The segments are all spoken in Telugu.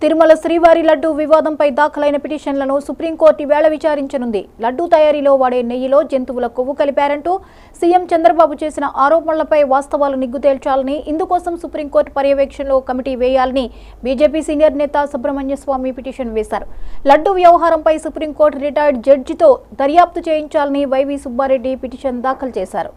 తిరుమల శ్రీవారి లడ్డు వివాదంపై దాఖలైన పిటిషన్లను సుప్రీంకోర్టు వేళ విచారించనుంది. లడ్డు తయారీలో వాడే నెయ్యిలో జంతువుల కొవ్వు కలిపారంటూ సీఎం చంద్రబాబు చేసిన ఆరోపణలపై వాస్తవాలు నిగ్గు తేల్చాలని, ఇందుకోసం సుప్రీంకోర్టు పర్యవేక్షణలో కమిటీ వేయాలని బీజేపీ సీనియర్ నేత సుబ్రహ్మణ్య స్వామి పిటిషన్ వేశారు. లడ్డు వ్యవహారంపై సుప్రీంకోర్టు రిటైర్డ్ జడ్జితో దర్యాప్తు చేయించాలని వైవి సుబ్బారెడ్డి పిటిషన్ దాఖలు చేశారు.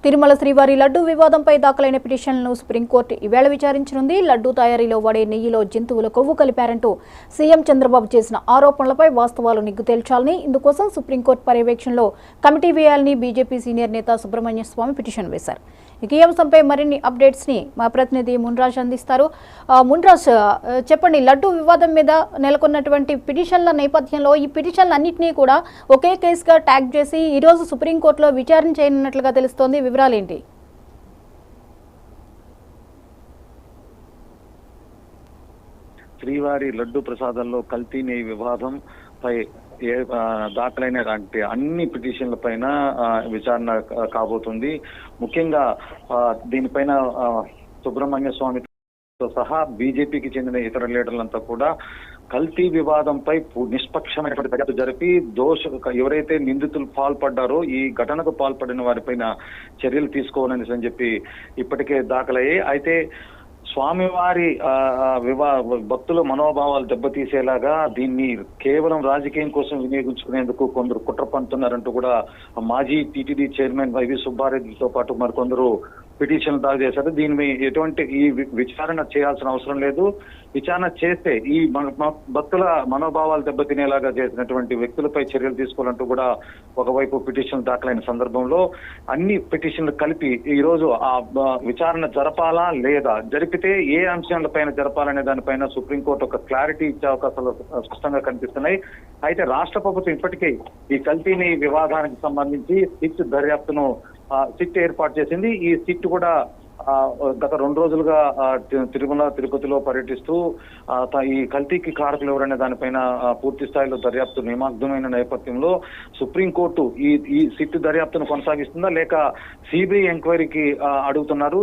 తిరుమల శ్రీవారి లడ్డు వివాదంపై దాఖలైన పిటిషన్లను సుప్రీంకోర్టు ఈవేళ విచారించనుంది. లడ్డు తయారీలో వాడే నెయ్యిలో జంతువుల కొవ్వు కలిపారంటూ సీఎం చంద్రబాబు చేసిన ఆరోపణలపై వాస్తవాలు నిగ్గు తేల్చాలని, ఇందుకోసం సుప్రీంకోర్టు పర్యవేక్షణలో కమిటీ వేయాలని బీజేపీ సీనియర్ నేత సుబ్రహ్మణ్య స్వామి పిటిషన్ వేశారు. ఈ అంశంపై మరిన్ని అప్డేట్స్ ని మా ప్రతినిధి మున్రాజ్ అందిస్తారు. మున్రాజ్, చెప్పండి, లడ్డు వివాదం మీద నెలకొన్నటువంటి పిటిషన్ల నేపథ్యంలో ఈ పిటిషన్లన్నింటినీ కూడా ఒకే కేసుగా ట్యాగ్ చేసి ఈరోజు సుప్రీంకోర్టులో విచారణ చేయనున్నట్లుగా తెలుస్తోంది. వివరాలేంటి? శ్రీవారి లడ్డు ప్రసాదంలో కల్తీ నెయ్యి వివాదం పై దాఖలైన అన్ని పిటిషన్ల పైన విచారణ కాబోతుంది. ముఖ్యంగా దీనిపైన సుబ్రహ్మణ్య స్వామితో సహా బీజేపీకి చెందిన ఇతర లీడర్లంతా కూడా కల్తీ వివాదంపై నిష్పక్షమైనటువంటి దర్యాప్తు జరిపి ఎవరైతే నిందితులు పాల్పడ్డారో ఈ ఘటనకు పాల్పడిన వారిపైన చర్యలు తీసుకోవాలని చెప్పి ఇప్పటికే దాఖలయ్యాయి. అయితే స్వామివారి భక్తుల మనోభావాలు దెబ్బతీసేలాగా దీన్ని కేవలం రాజకీయం కోసం వినియోగించుకునేందుకు కొందరు కుట్ర పంతున్నారంటూ కూడా మాజీ టీటీడీ చైర్మన్ వైవి సుబ్బారెడ్డితో పాటు మరికొందరు పిటిషన్ దాఖలు చేశారు. దీని ఎటువంటి ఈ విచారణ చేయాల్సిన అవసరం లేదు. విచారణ చేస్తే ఈ భక్తుల మనోభావాలు దెబ్బతినేలాగా చేసినటువంటి వ్యక్తులపై చర్యలు తీసుకోవాలంటూ కూడా ఒకవైపు పిటిషన్ దాఖలైన సందర్భంలో అన్ని పిటిషన్లు కలిపి ఈ రోజు ఆ విచారణ జరపాలా లేదా, జరిపితే ఏ అంశాలపైన జరపాలనే దానిపైన సుప్రీంకోర్టు ఒక క్లారిటీ ఇచ్చే అవకాశాలు స్పష్టంగా కనిపిస్తున్నాయి. అయితే రాష్ట్ర ప్రభుత్వం ఇప్పటికే ఈ కల్తీని వివాదానికి సంబంధించి సిట్ దర్యాప్తును సిట్ ఏర్పాటు చేసింది. ఈ సిట్ కూడా గత 2 రోజులుగా తిరుమల తిరుపతిలో పర్యటిస్తూ ఈ కల్తీకి కారకులు ఎవరనే దానిపైన పూర్తి స్థాయిలో దర్యాప్తు నిమగ్నమైన నేపథ్యంలో సుప్రీంకోర్టు ఈ సిట్ దర్యాప్తును కొనసాగిస్తుందా లేక సిబిఐ ఎంక్వైరీకి అడుగుతున్నారు.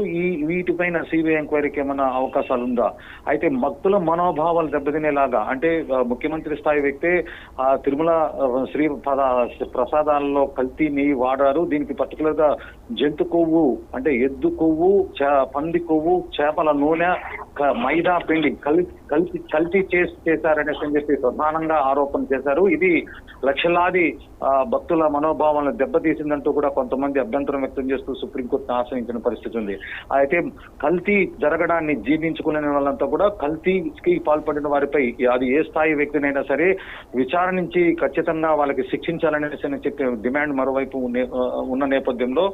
వీటిపైన సిబిఐ ఎంక్వైరీకి ఏమైనా అవకాశాలు ఉందా? అయితే భక్తుల మనోభావాలు దెబ్బతినేలాగా, అంటే ముఖ్యమంత్రి స్థాయి వ్యక్తే తిరుమల శ్రీ ప్రసాదాలలో కల్తీ నెయ్యి వాడారు. దీనికి పర్టికులర్ గా జంతు కొవ్వు అంటే ఎద్దు కొవ్వు, పంది కొవ్వు, చేపల నూనె, మైదా పిండి కల్తీ చేశారనేసి చెప్పి ప్రధానంగా ఆరోపణ చేశారు. ఇది లక్షలాది భక్తుల మనోభావాలను దెబ్బతీసిందంటూ కూడా కొంతమంది అభ్యంతరం వ్యక్తం చేస్తూ సుప్రీంకోర్టును ఆశ్రయించిన పరిస్థితి ఉంది. అయితే కల్తీ జరగడాన్ని జీర్ణించుకునే వాళ్ళంతా కూడా కల్తీకి పాల్పడిన వారిపై అది ఏ స్థాయి వ్యక్తినైనా సరే విచారించి ఖచ్చితంగా వాళ్ళకి శిక్షించాలనేసి చెప్పి డిమాండ్ మరోవైపు ఉన్న నేపథ్యంలో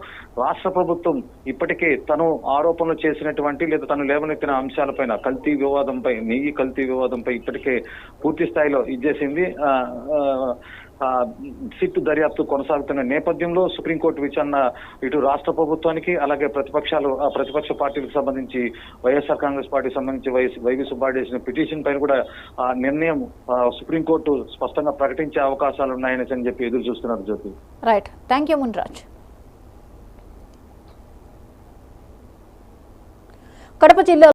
రాష్ట్ర ప్రభుత్వం ఇప్పటికే తను ఆరోపణలు చేసినటువంటి లేదా తను లేవనెత్తిన అంశాలపైన నెయ్యి కల్తీ వివాదంపై ఇప్పటికే పూర్తి స్థాయిలో ఇచ్చేసింది. సిట్ దర్యాప్తు కొనసాగుతున్న నేపథ్యంలో సుప్రీంకోర్టు విచారణ ఇటు రాష్ట్ర ప్రభుత్వానికి అలాగే ప్రతిపక్ష పార్టీలకు సంబంధించి వైఎస్ఆర్ కాంగ్రెస్ పార్టీకి సంబంధించి వైవి సుబ్బారెడ్డి చేసిన పిటిషన్ పైన కూడా నిర్ణయం సుప్రీంకోర్టు స్పష్టంగా ప్రకటించే అవకాశాలు ఉన్నాయని చెప్పి ఎదురు చూస్తున్నారు. జ్యోతి, right, thank you Munraj. Kadapa జిల్లా